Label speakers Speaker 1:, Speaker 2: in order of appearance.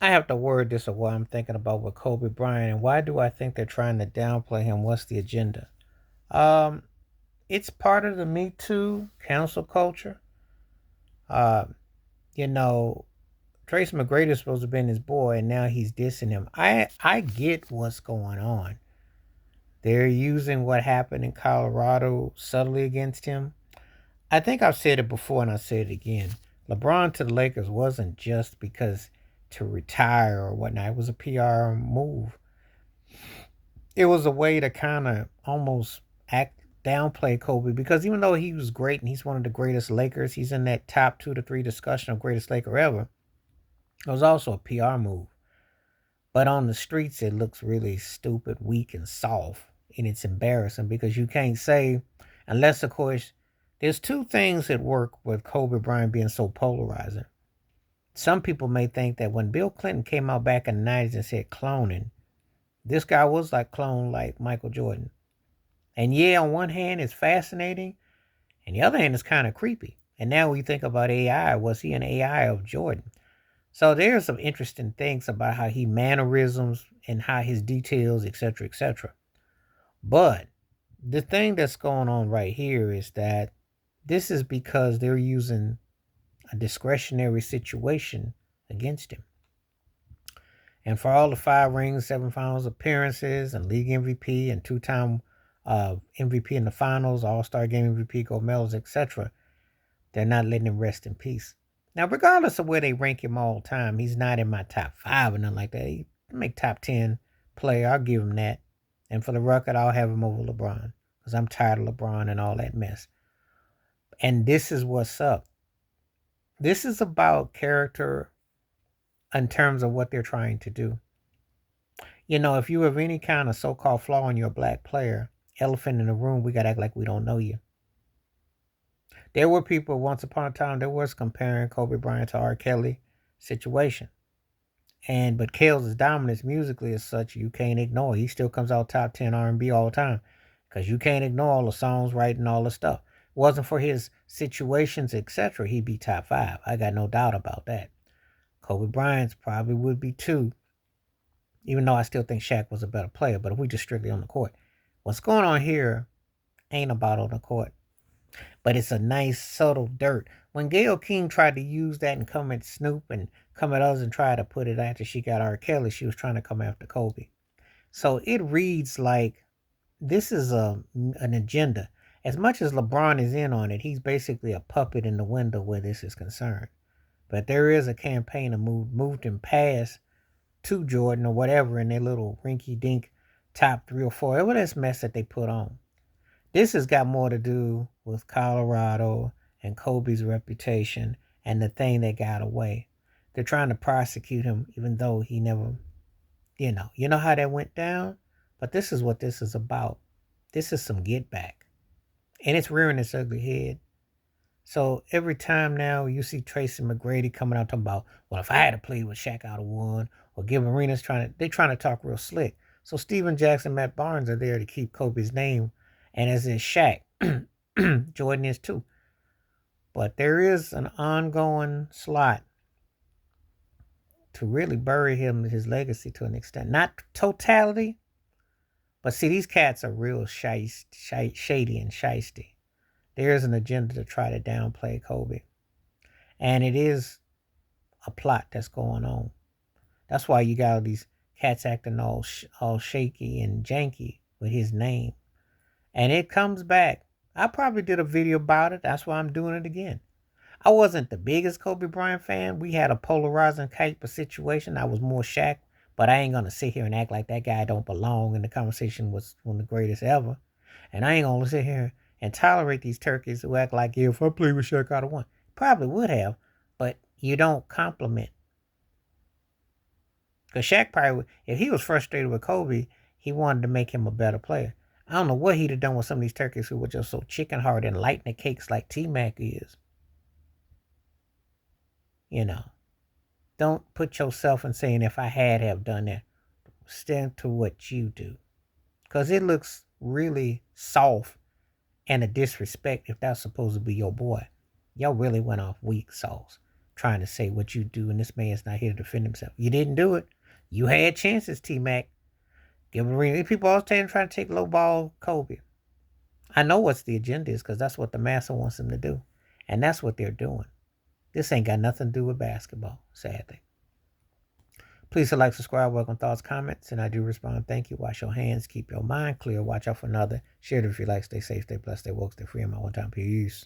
Speaker 1: I have to word this of what I'm thinking about with Kobe Bryant and why do I think they're trying to downplay him? What's the agenda? Um, it's part of the Me Too cancel culture. Uh, you know, Tracy McGrady is supposed to have been his boy, and now he's dissing him. I get what's going on. They're using what happened in Colorado subtly against him. I think I've said it before, and I'll say it again. LeBron to the Lakers wasn't just because to retire or whatnot. It was a PR move. It was a way to kind of almost act downplay Kobe because even though he was great and he's one of the greatest Lakers, he's in that top 2 to 3 discussion of greatest Laker ever. It was also a PR move. But on the streets, it looks really stupid, weak, and soft. And it's embarrassing because you can't say, unless, of course, there's two things that work with Kobe Bryant being so polarizing. Some people may think that when Bill Clinton came out back in the 90s and said cloning, this guy was like clone like Michael Jordan. And yeah, on one hand, it's fascinating, and the other hand, it's kind of creepy. And now we think about AI. Was he an AI of Jordan? So there's some interesting things about how he mannerisms and how his details, etc., etc. But the thing that's going on right here is that this is because they're using a discretionary situation against him. And for all the 5 rings, 7 finals appearances, and league MVP, and two-time MVP in the finals, All-Star Game MVP, gold medals, etc., they're not letting him rest in peace. Now, regardless of where they rank him all time, he's not in my top 5 or nothing like that. He make top 10 player. I'll give him that. And for the record, I'll have him over LeBron because I'm tired of LeBron and all that mess. And this is what's up. This is about character in terms of what they're trying to do. You know, if you have any kind of so-called flaw in your black player, elephant in the room, we got to act like we don't know you. There were people once upon a time that was comparing Kobe Bryant to R. Kelly situation. But Kale's dominance musically is such you can't ignore. He still comes out top 10 R&B all the time because you can't ignore all the songs, writing all the stuff. Wasn't for his situations, etc., he'd be top 5. I got no doubt about that. Kobe Bryant's probably would be 2, even though I still think Shaq was a better player. But if we just strictly on the court, what's going on here ain't about on the court, but it's a nice subtle dirt. When Gayle King tried to use that and come at Snoop and come at us and try to put it after she got R. Kelly, she was trying to come after Kobe. So it reads like this is an agenda. As much as LeBron is in on it, he's basically a puppet in the window where this is concerned. But there is a campaign to moved him past to Jordan or whatever in their little rinky dink top 3 or 4, whatever this mess that they put on. This has got more to do with Colorado and Kobe's reputation and the thing that got away. They're trying to prosecute him even though he never, you know how that went down? But this is what this is about. This is some get back. And it's rearing its ugly head. So every time now you see Tracy McGrady coming out talking about, well, if I had to play with Shaq, I'd have won, or Gil Arenas they're trying to talk real slick. So Steven Jackson, Matt Barnes are there to keep Kobe's name, and as is Shaq, Jordan is too. But there is an ongoing slot to really bury his legacy to an extent. Not totality, but see, these cats are real shady and shisty. There is an agenda to try to downplay Kobe. And it is a plot that's going on. That's why you got all these cats acting all shaky and janky with his name. And it comes back. I probably did a video about it. That's why I'm doing it again. I wasn't the biggest Kobe Bryant fan. We had a polarizing type of situation. I was more Shaq, but I ain't gonna sit here and act like that guy don't belong. And the conversation was one of the greatest ever. And I ain't gonna sit here and tolerate these turkeys who act like, yeah, if I played with Shaq, I'd have won. Probably would have, but you don't compliment. Because Shaq probably, if he was frustrated with Kobe, he wanted to make him a better player. I don't know what he'd have done with some of these turkeys who were just so chicken hearted and lighting the cakes like T-Mac is. You know, don't put yourself in saying if I had have done that. Stand to what you do. Because it looks really soft and a disrespect if that's supposed to be your boy. Y'all really went off weak sauce. trying to say what you do, and this man's not here to defend himself. You didn't do it. You had chances, T-Mac. Give him a ring. People always trying to take low ball Kobe. I know what's the agenda is because that's what the master wants them to do. And that's what they're doing. This ain't got nothing to do with basketball, sadly. Please like, subscribe, welcome thoughts, comments, and I do respond. Thank you. Wash your hands. Keep your mind clear. Watch out for another. Share it if you like. Stay safe, stay blessed, stay woke, stay free. In my one time. Peace.